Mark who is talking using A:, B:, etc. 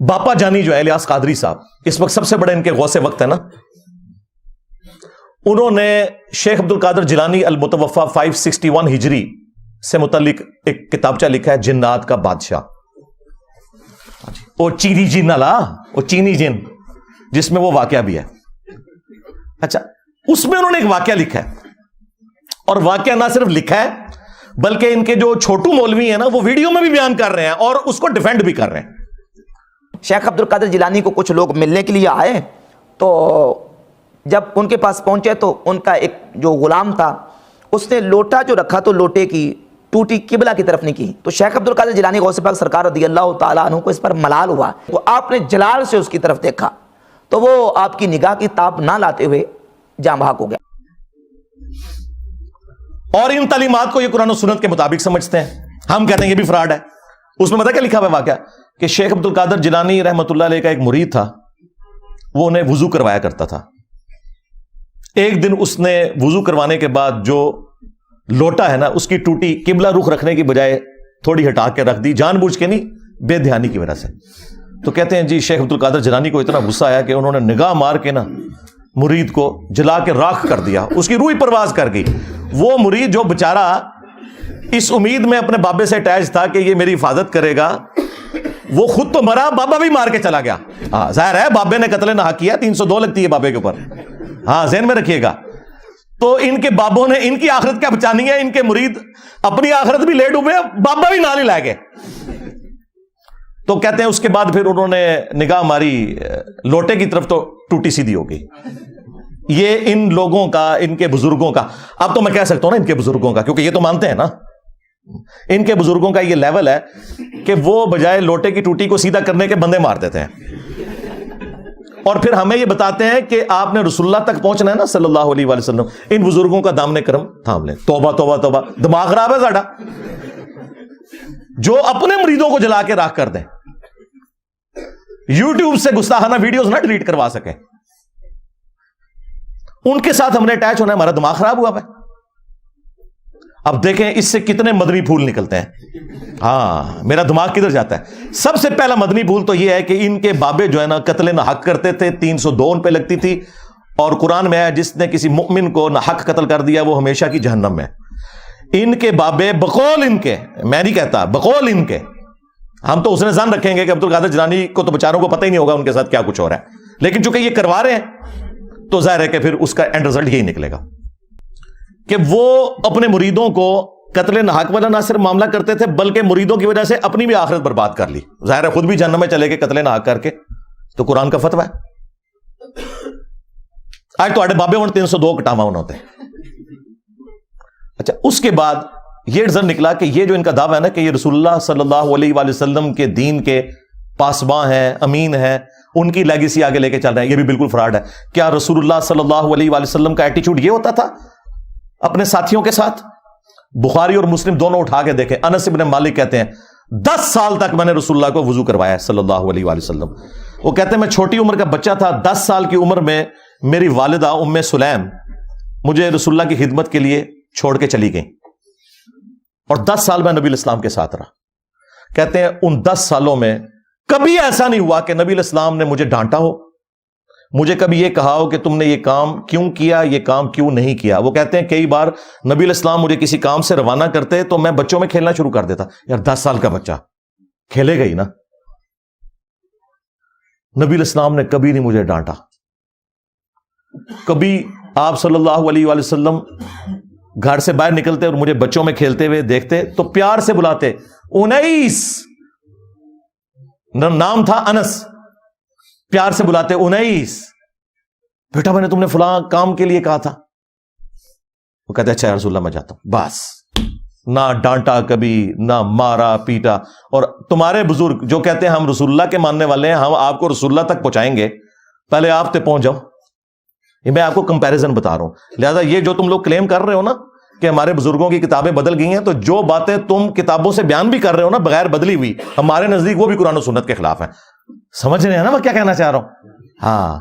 A: باپا جانی جو ہے الیاس قادری صاحب، اس وقت سب سے بڑے ان کے غوث وقت ہے نا، انہوں نے شیخ عبد القادر جیلانی المتوفا 561 ہجری سے متعلق ایک کتابچہ لکھا ہے، جنات کا بادشاہ، وہ چینی جن والا، وہ چینی جن جس میں وہ واقعہ بھی ہے۔ اچھا، اس میں انہوں نے ایک واقعہ لکھا ہے، اور واقعہ نہ صرف لکھا ہے بلکہ ان کے جو چھوٹو مولوی ہیں نا وہ ویڈیو میں بھی بیان کر رہے ہیں اور اس کو ڈیفینڈ بھی کر رہے ہیں۔
B: شیخ عبد القادر جیلانی کو کچھ لوگ ملنے کے لیے آئے، تو جب ان کے پاس پہنچے تو ان کا ایک جو غلام تھا اس نے لوٹا جو رکھا تو لوٹے کی ٹوٹی قبلہ کی طرف نہیں کی، تو شیخ عبد القادر جیلانی غوث پاک سرکار رضی اللہ تعالیٰ عنہ کو اس پر ملال ہوا، تو آپ نے جلال سے اس کی طرف دیکھا تو وہ آپ کی نگاہ کی تاب نہ لاتے ہوئے جاں بحق ہو گیا۔
A: اور ان تعلیمات کو یہ قرآن و سنت کے مطابق سمجھتے ہیں، ہم کہتے ہیں یہ بھی فراڈ ہے۔ اس میں پتہ کیا لکھا ہوا ہے واقعہ، کہ شیخ عبد القادر جیلانی رحمۃ اللہ علیہ کا ایک مرید تھا، وہ انہیں وضو کروایا کرتا تھا۔ ایک دن اس نے وضو کروانے کے بعد جو لوٹا ہے نا اس کی ٹوٹی قبلہ رخ رکھنے کی بجائے تھوڑی ہٹا کے رکھ دی، جان بوجھ کے نہیں، بے دھیانی کی وجہ سے۔ تو کہتے ہیں جی شیخ عبد القادر جیلانی کو اتنا غصہ آیا کہ انہوں نے نگاہ مار کے نا مرید کو جلا کے راکھ کر دیا، اس کی روح پرواز کر گئی۔ وہ مرید جو بےچارا اس امید میں اپنے بابے سے اٹیچ تھا کہ یہ میری حفاظت کرے گا، وہ خود تو مرا، بابا بھی مار کے چلا گیا۔ ہاں ظاہر ہے بابے نے قتل نہ کیا، 302 لگتی ہے بابے کے اوپر، ہاں ذہن میں رکھیے گا۔ تو ان کے بابوں نے ان کی آخرت کیا بچانی ہے، ان کے مرید اپنی آخرت بھی لے ڈوبے، بابا بھی نال ہی لائے گئے۔ تو کہتے ہیں اس کے بعد پھر انہوں نے نگاہ ماری لوٹے کی طرف تو ٹوٹی سیدھی ہو گئی۔ یہ ان لوگوں کا، ان کے بزرگوں کا، اب تو میں کہہ سکتا ہوں نا ان کے بزرگوں کا، کیونکہ یہ تو مانتے ہیں نا، ان کے بزرگوں کا یہ لیول ہے کہ وہ بجائے لوٹے کی ٹوٹی کو سیدھا کرنے کے بندے مار دیتے ہیں، اور پھر ہمیں یہ بتاتے ہیں کہ آپ نے رسول اللہ تک پہنچنا ہے نا صلی اللہ علیہ وآلہ وسلم، ان بزرگوں کا دامن کرم تھام لیں۔ توبہ توبہ توبہ، دماغ خراب ہے ساڈا، جو اپنے مریدوں کو جلا کے راکھ کر دیں، یوٹیوب سے گستاخانہ ویڈیوز نہ ڈیلیٹ کروا سکیں، ان کے ساتھ ہم نے اٹیچ ہونا ہے، ہمارا دماغ خراب ہوا ہے۔ اب دیکھیں اس سے کتنے مدنی پھول نکلتے ہیں۔ ہاں میرا دماغ کدھر جاتا ہے؟ سب سے پہلا مدنی پھول تو یہ ہے کہ ان کے بابے جو ہے نا قتل نہ حق کرتے تھے، 302 ان پہ لگتی تھی، اور قرآن میں ہے جس نے کسی مؤمن کو نہ حق قتل کر دیا وہ ہمیشہ کی جہنم میں۔ ان کے بابے بقول ان کے، میں نہیں کہتا، بقول ان کے، ہم تو اس نے ظن رکھیں گے کہ عبد القادر جیلانی کو تو بیچاروں کو پتہ ہی نہیں ہوگا ان کے ساتھ کیا کچھ ہو رہا ہے، لیکن چونکہ یہ کروا رہے ہیں تو ظاہر ہے کہ پھر اس کا اینڈ رزلٹ یہی نکلے گا کہ وہ اپنے مریدوں کو قتل ناحق والا نہ صرف معاملہ کرتے تھے بلکہ مریدوں کی وجہ سے اپنی بھی آخرت برباد کر لی، ظاہر ہے خود بھی جہنم میں چلے گئے قتل ناحق کر کے، تو قرآن کا فتویٰ ہے۔ آج تو آڑے بابے ہوں 302 کٹاما ہوتے ہیں۔ اچھا، اس کے بعد یہ رزلٹ نکلا کہ یہ جو ان کا دعویٰ ہے نا کہ یہ رسول اللہ صلی اللہ علیہ وآلہ وسلم کے دین کے پاسباں ہیں، امین ہیں، ان کی لیگیسی آگے لے کے چل رہے ہیں، یہ بھی بالکل فراڈ ہے۔ کیا رسول اللہ صلی اللہ علیہ وآلہ وسلم کا ایٹیچیوڈ یہ ہوتا تھا اپنے ساتھیوں کے ساتھ؟ بخاری اور مسلم دونوں اٹھا کے دیکھیں، انس بن مالک کہتے ہیں 10 سال تک میں نے رسول اللہ کو وضو کروایا ہے صلی اللہ علیہ وآلہ وسلم۔ وہ کہتے ہیں میں چھوٹی عمر کا بچہ تھا، 10 سال کی عمر میں میری والدہ ام سلیم مجھے رسول اللہ کی خدمت کے لیے چھوڑ کے چلی گئیں، اور 10 سال میں نبی الاسلام کے ساتھ رہا۔ کہتے ہیں ان 10 سالوں میں کبھی ایسا نہیں ہوا کہ نبی الاسلام نے مجھے ڈانٹا ہو، مجھے کبھی یہ کہا ہو کہ تم نے یہ کام کیوں کیا، یہ کام کیوں نہیں کیا۔ وہ کہتے ہیں کئی بار نبی الاسلام مجھے کسی کام سے روانہ کرتے تو میں بچوں میں کھیلنا شروع کر دیتا، یار 10 سال کا بچہ کھیلے گا ہی نا۔ نبی الاسلام نے کبھی نہیں مجھے ڈانٹا، کبھی آپ صلی اللہ علیہ وآلہ وسلم گھر سے باہر نکلتے اور مجھے بچوں میں کھیلتے ہوئے دیکھتے تو پیار سے بلاتے، انیس، نام تھا انس، پیار سے بلاتے، انیس بیٹا میں نے تم نے فلاں کام کے لیے کہا تھا۔ وہ کہتے اچھا یا رسول اللہ میں جاتا ہوں، بس نہ ڈانٹا کبھی، نہ مارا پیٹا۔ اور تمہارے بزرگ جو کہتے ہیں ہم رسول اللہ کے ماننے والے ہیں، ہم آپ کو رسول اللہ تک پہنچائیں گے، پہلے آپ تک پہنچ جاؤ۔ یہ میں آپ کو کمپیریزن بتا رہا ہوں، لہذا یہ جو تم لوگ کلیم کر رہے ہو نا کہ ہمارے بزرگوں کی کتابیں بدل گئی ہیں، تو جو باتیں تم کتابوں سے بیان بھی کر رہے ہو نا بغیر بدلی ہوئی، ہمارے نزدیک وہ بھی قرآن و سنت کے خلاف ہیں۔ سمجھ رہے ہیں نا میں کیا کہنا چاہ رہا ہوں؟ ہاں